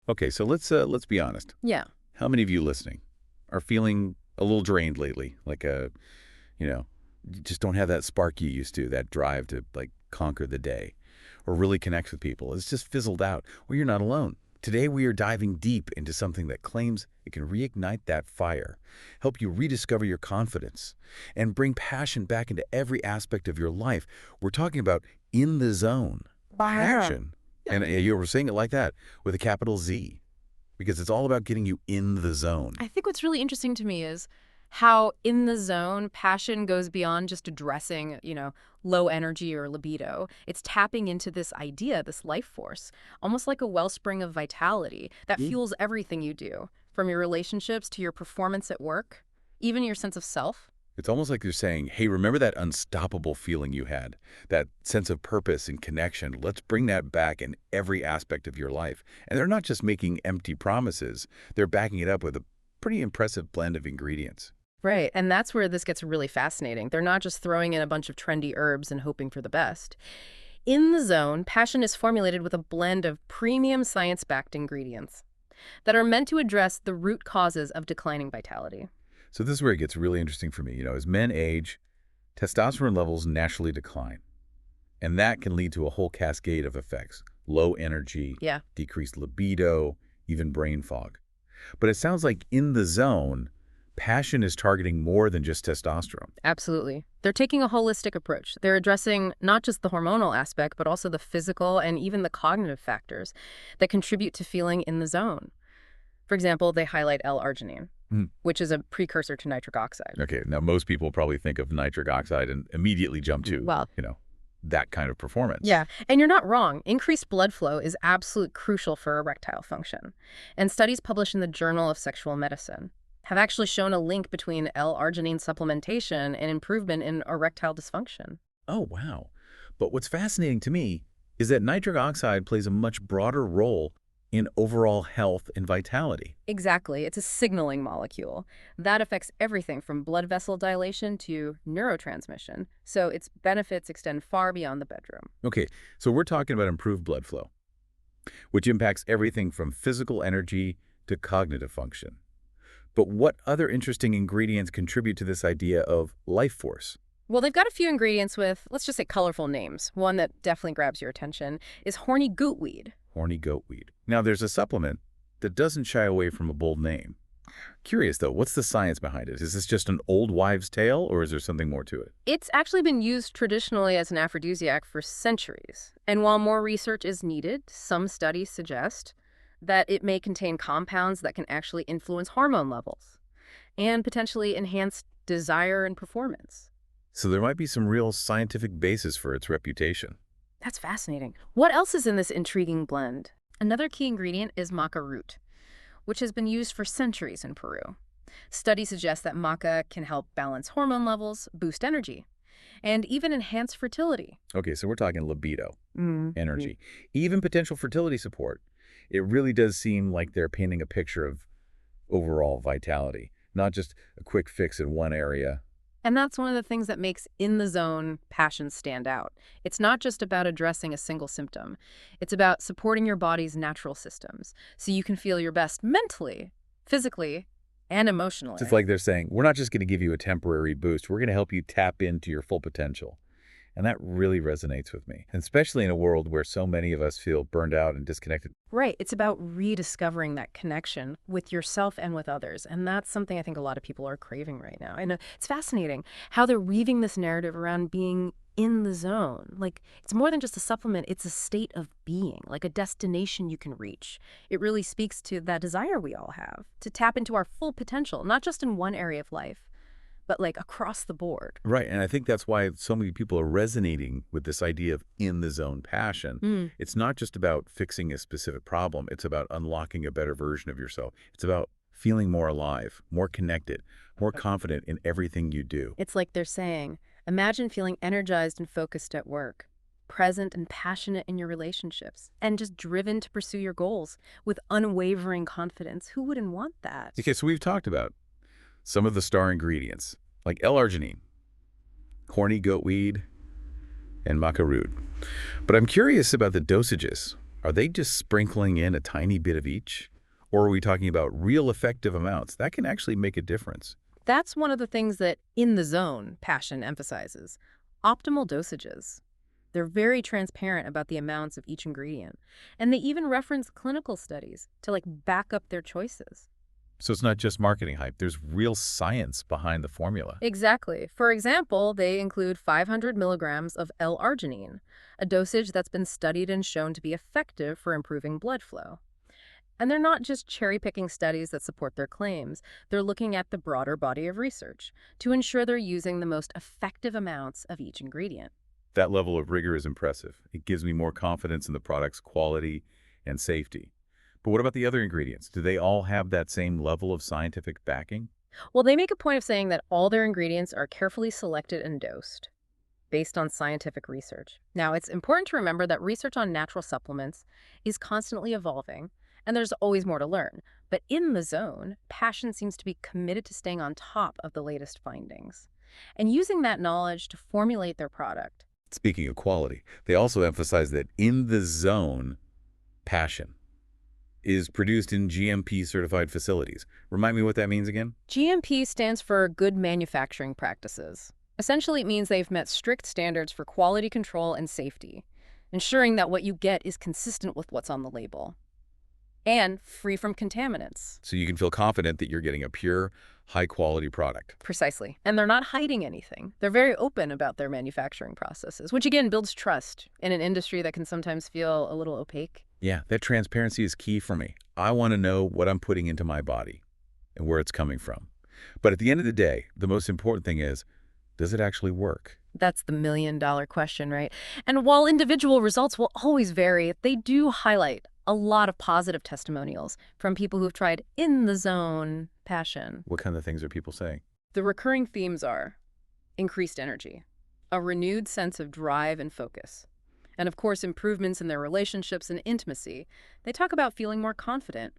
Okay, so let's be honest. Yeah. How many of you listening are feeling a little drained lately? Like you know, you just don't have that spark you used to, that drive to like conquer the day or really connect with people. It's just fizzled out. Well, you're not alone. Today we are diving deep into something that claims it can reignite that fire, help you rediscover your confidence, and bring passion back into every aspect of your life. We're talking about in the zone, passion. And you were saying it like that with a capital Z, because it's all about getting you in the zone. I think what's really interesting to me is how in the zone, passion goes beyond just addressing, low energy or libido. It's tapping into this idea, this life force, almost like a wellspring of vitality that fuels everything you do, from your relationships to your performance at work, even your sense of self. It's almost like you're saying, hey, remember that unstoppable feeling you had, that sense of purpose and connection? Let's bring that back in every aspect of your life. And they're not just making empty promises. They're backing it up with a pretty impressive blend of ingredients. Right, and that's where this gets really fascinating. They're not just throwing in a bunch of trendy herbs and hoping for the best. In the zone, passion is formulated with a blend of premium science-backed ingredients that are meant to address the root causes of declining vitality. So this is where it gets really interesting for me. As men age, testosterone levels naturally decline. And that can lead to a whole cascade of effects. Low energy, Yeah. decreased libido, even brain fog. But it sounds like in the zone, passion is targeting more than just testosterone. Absolutely. They're taking a holistic approach. They're addressing not just the hormonal aspect, but also the physical and even the cognitive factors that contribute to feeling in the zone. For example, they highlight L-arginine, which is a precursor to nitric oxide. Okay, now most people probably think of nitric oxide and immediately jump to, Well, that kind of performance. yeah, and you're not wrong. Increased blood flow is absolutely crucial for erectile function. And studies published in the Journal of Sexual Medicine have actually shown a link between L-arginine supplementation and improvement in erectile dysfunction. Oh, wow. But what's fascinating to me is that nitric oxide plays a much broader role in overall health and vitality. Exactly. It's a signaling molecule that affects everything from blood vessel dilation to neurotransmission. So its benefits extend far beyond the bedroom. Okay, so we're talking about improved blood flow, which impacts everything from physical energy to cognitive function. But what other interesting ingredients contribute to this idea of life force? Well, they've got a few ingredients with, let's just say, colorful names. One that definitely grabs your attention is horny goatweed. Horny goatweed. Now, there's a supplement that doesn't shy away from a bold name. Curious, though, what's the science behind it? Is this just an old wives' tale, or is there something more to it? It's actually been used traditionally as an aphrodisiac for centuries. And while more research is needed, some studies suggest that it may contain compounds that can actually influence hormone levels and potentially enhance desire and performance. So there might be some real scientific basis for its reputation. That's fascinating. What else is in this intriguing blend? Another key ingredient is maca root, which has been used for centuries in Peru. Studies suggest that maca can help balance hormone levels, boost energy, and even enhance fertility. Okay, so we're talking libido, energy, even potential fertility support. It really does seem like they're painting a picture of overall vitality, not just a quick fix in one area. And that's one of the things that makes in the zone passion stand out. It's not just about addressing a single symptom. It's about supporting your body's natural systems so you can feel your best mentally, physically, and emotionally. It's like they're saying, we're not just going to give you a temporary boost. We're going to help you tap into your full potential. And that really resonates with me, and especially in a world where so many of us feel burned out and disconnected. Right. It's about rediscovering that connection with yourself and with others. And that's something I think a lot of people are craving right now. And it's fascinating how they're weaving this narrative around being in the zone. Like, it's more than just a supplement. It's a state of being, like a destination you can reach. It really speaks to that desire we all have to tap into our full potential, not just in one area of life, but like across the board. Right, and I think that's why so many people are resonating with this idea of in-the-zone passion. It's not just about fixing a specific problem. It's about unlocking a better version of yourself. It's about feeling more alive, more connected, more confident in everything you do. It's like they're saying, imagine feeling energized and focused at work, present and passionate in your relationships, and just driven to pursue your goals with unwavering confidence. Who wouldn't want that? Okay, so we've talked about some of the star ingredients, like L-arginine, horny goatweed, and maca root. But I'm curious about the dosages. Are they just sprinkling in a tiny bit of each? Or are we talking about real effective amounts? That can actually make a difference. That's one of the things that In the Zone Passion emphasizes. Optimal dosages. They're very transparent about the amounts of each ingredient. And they even reference clinical studies to back up their choices. So it's not just marketing hype. There's real science behind the formula. Exactly. For example, they include 500 milligrams of L-arginine, a dosage that's been studied and shown to be effective for improving blood flow. And they're not just cherry-picking studies that support their claims. They're looking at the broader body of research to ensure they're using the most effective amounts of each ingredient. That level of rigor is impressive. It gives me more confidence in the product's quality and safety. But what about the other ingredients? Do they all have that same level of scientific backing? Well, they make a point of saying that all their ingredients are carefully selected and dosed based on scientific research. Now, it's important to remember that research on natural supplements is constantly evolving, and there's always more to learn. But in the zone, Passion seems to be committed to staying on top of the latest findings and using that knowledge to formulate their product. Speaking of quality, they also emphasize that in the zone, Passion is produced in GMP-certified facilities. Remind me what that means again? GMP stands for Good Manufacturing Practices. Essentially, it means they've met strict standards for quality control and safety, ensuring that what you get is consistent with what's on the label and free from contaminants. So you can feel confident that you're getting a pure, high-quality product. Precisely. And they're not hiding anything. They're very open about their manufacturing processes, which again builds trust in an industry that can sometimes feel a little opaque. Yeah, that transparency is key for me. I want to know what I'm putting into my body and where it's coming from. But at the end of the day, the most important thing is, does it actually work? That's the million-dollar question, right? And while individual results will always vary, they do highlight a lot of positive testimonials from people who've tried In the Zone Passion. What kind of things are people saying? The recurring themes are increased energy, a renewed sense of drive and focus, and of course, improvements in their relationships and intimacy. They talk about feeling more confident,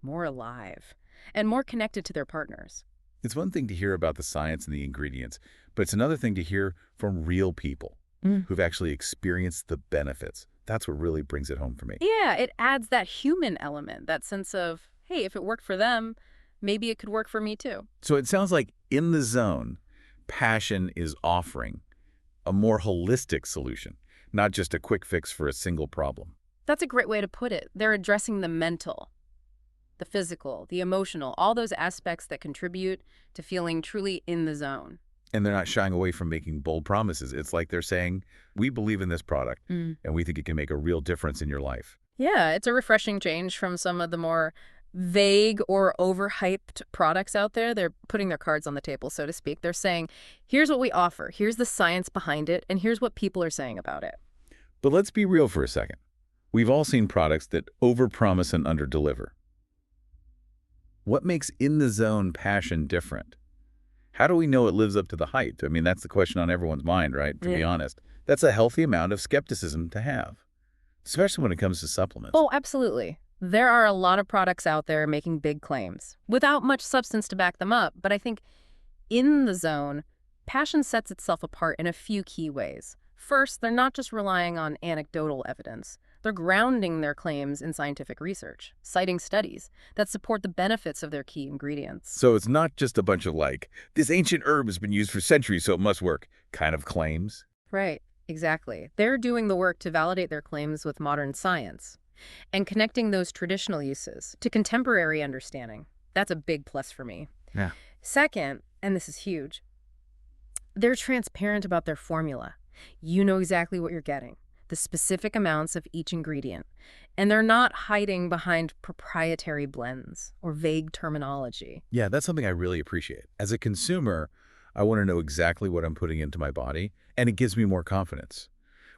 more alive, and more connected to their partners. It's one thing to hear about the science and the ingredients, but it's another thing to hear from real people who've actually experienced the benefits. That's what really brings it home for me. Yeah, it adds that human element, that sense of, hey, if it worked for them, maybe it could work for me too. So it sounds like in the zone, Passion is offering a more holistic solution, not just a quick fix for a single problem. That's a great way to put it. They're addressing the mental, the physical, the emotional, all those aspects that contribute to feeling truly in the zone. And they're not shying away from making bold promises. It's like they're saying, we believe in this product, and we think it can make a real difference in your life. Yeah, it's a refreshing change from some of the more vague or overhyped products out there. They're putting their cards on the table, so to speak. They're saying, here's what we offer, here's the science behind it, and here's what people are saying about it. But let's be real for a second. We've all seen products that overpromise and underdeliver. What makes In the Zone Passion different? How do we know it lives up to the hype? I mean, that's the question on everyone's mind, right? To be honest. That's a healthy amount of skepticism to have, especially when it comes to supplements. Oh, absolutely. There are a lot of products out there making big claims without much substance to back them up. But I think In the Zone, Passion sets itself apart in a few key ways. First, they're not just relying on anecdotal evidence. They're grounding their claims in scientific research, citing studies that support the benefits of their key ingredients. So it's not just a bunch of this ancient herb has been used for centuries, so it must work kind of claims. Right, exactly. They're doing the work to validate their claims with modern science and connecting those traditional uses to contemporary understanding. That's a big plus for me. Yeah. Second, and this is huge, they're transparent about their formula. You know exactly what you're getting, the specific amounts of each ingredient, and they're not hiding behind proprietary blends or vague terminology. Yeah, that's something I really appreciate. As a consumer, I want to know exactly what I'm putting into my body, and it gives me more confidence.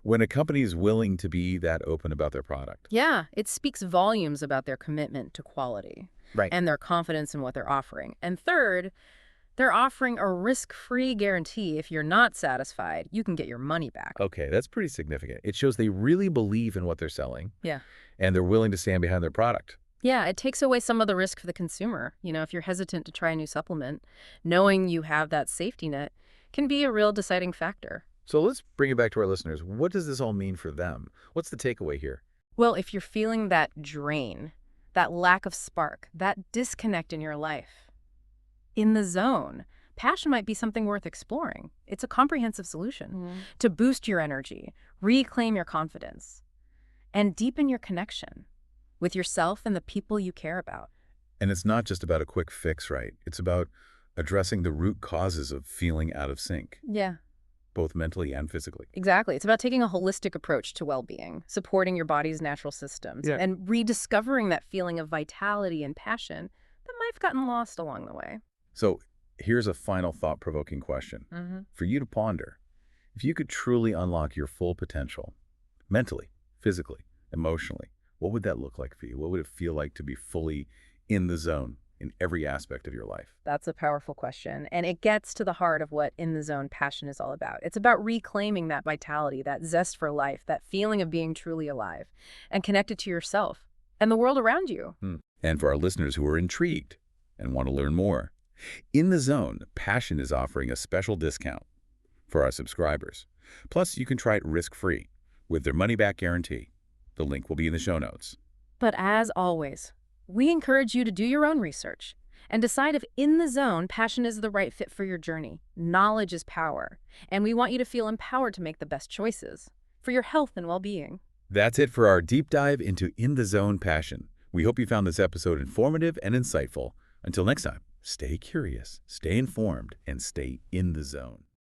When a company is willing to be that open about their product. Yeah, it speaks volumes about their commitment to quality and their confidence in what they're offering. And third, they're offering a risk-free guarantee. If you're not satisfied, you can get your money back. Okay, that's pretty significant. It shows they really believe in what they're selling. Yeah. And they're willing to stand behind their product. Yeah, it takes away some of the risk for the consumer. You know, if you're hesitant to try a new supplement, knowing you have that safety net can be a real deciding factor. So let's bring it back to our listeners. What does this all mean for them? What's the takeaway here? Well, if you're feeling that drain, that lack of spark, that disconnect in your life, in the zone, passion might be something worth exploring. It's a comprehensive solution to boost your energy, reclaim your confidence, and deepen your connection with yourself and the people you care about. And it's not just about a quick fix, right? It's about addressing the root causes of feeling out of sync, Yeah. both mentally and physically. Exactly. It's about taking a holistic approach to well-being, supporting your body's natural systems, Yeah. and rediscovering that feeling of vitality and passion that might have gotten lost along the way. So here's a final thought-provoking question for you to ponder. If you could truly unlock your full potential, mentally, physically, emotionally, what would that look like for you? What would it feel like to be fully in the zone in every aspect of your life? That's a powerful question, and it gets to the heart of what In the Zone Passion is all about. It's about reclaiming that vitality, that zest for life, that feeling of being truly alive and connected to yourself and the world around you. And for our listeners who are intrigued and want to learn more, In the Zone Passion is offering a special discount for our subscribers. Plus, you can try it risk-free with their money-back guarantee. The link will be in the show notes. But as always, we encourage you to do your own research and decide if In the Zone Passion is the right fit for your journey. Knowledge is power, and we want you to feel empowered to make the best choices for your health and well-being. That's it for our deep dive into In the Zone Passion. We hope you found this episode informative and insightful. Until next time, stay curious, stay informed, and stay in the zone.